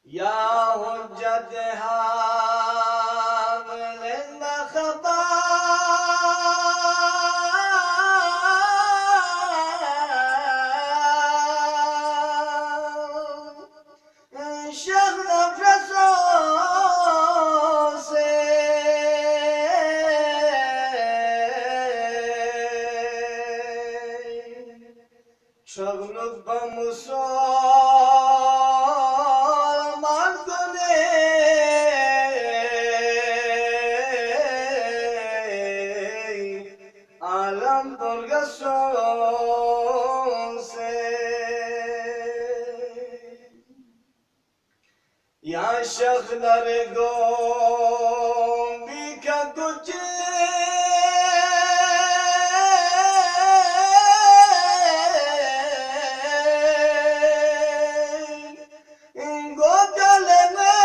या हुज्जत हामिल मखबा शग्न फसों से शग्न बमुसो आलम पुरगसों से या शख्दर गो बिका कुछ गोदल में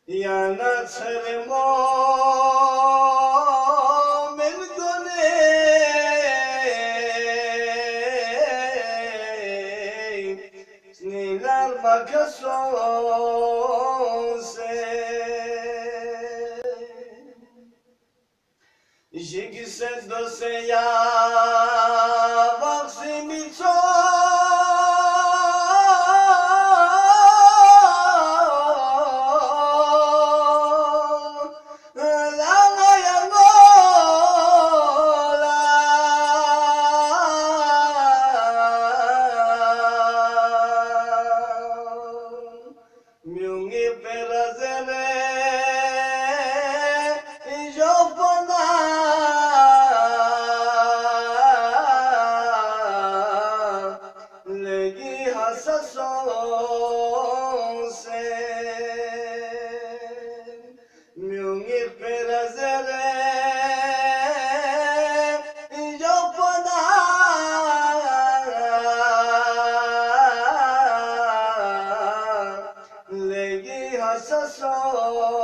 या नसर मोमिन गुने नीलर मखसों से जिग से दो से या वक्सी मिचो Miungi perazele jopana legi hasason se miungi perazele jopana legi hasason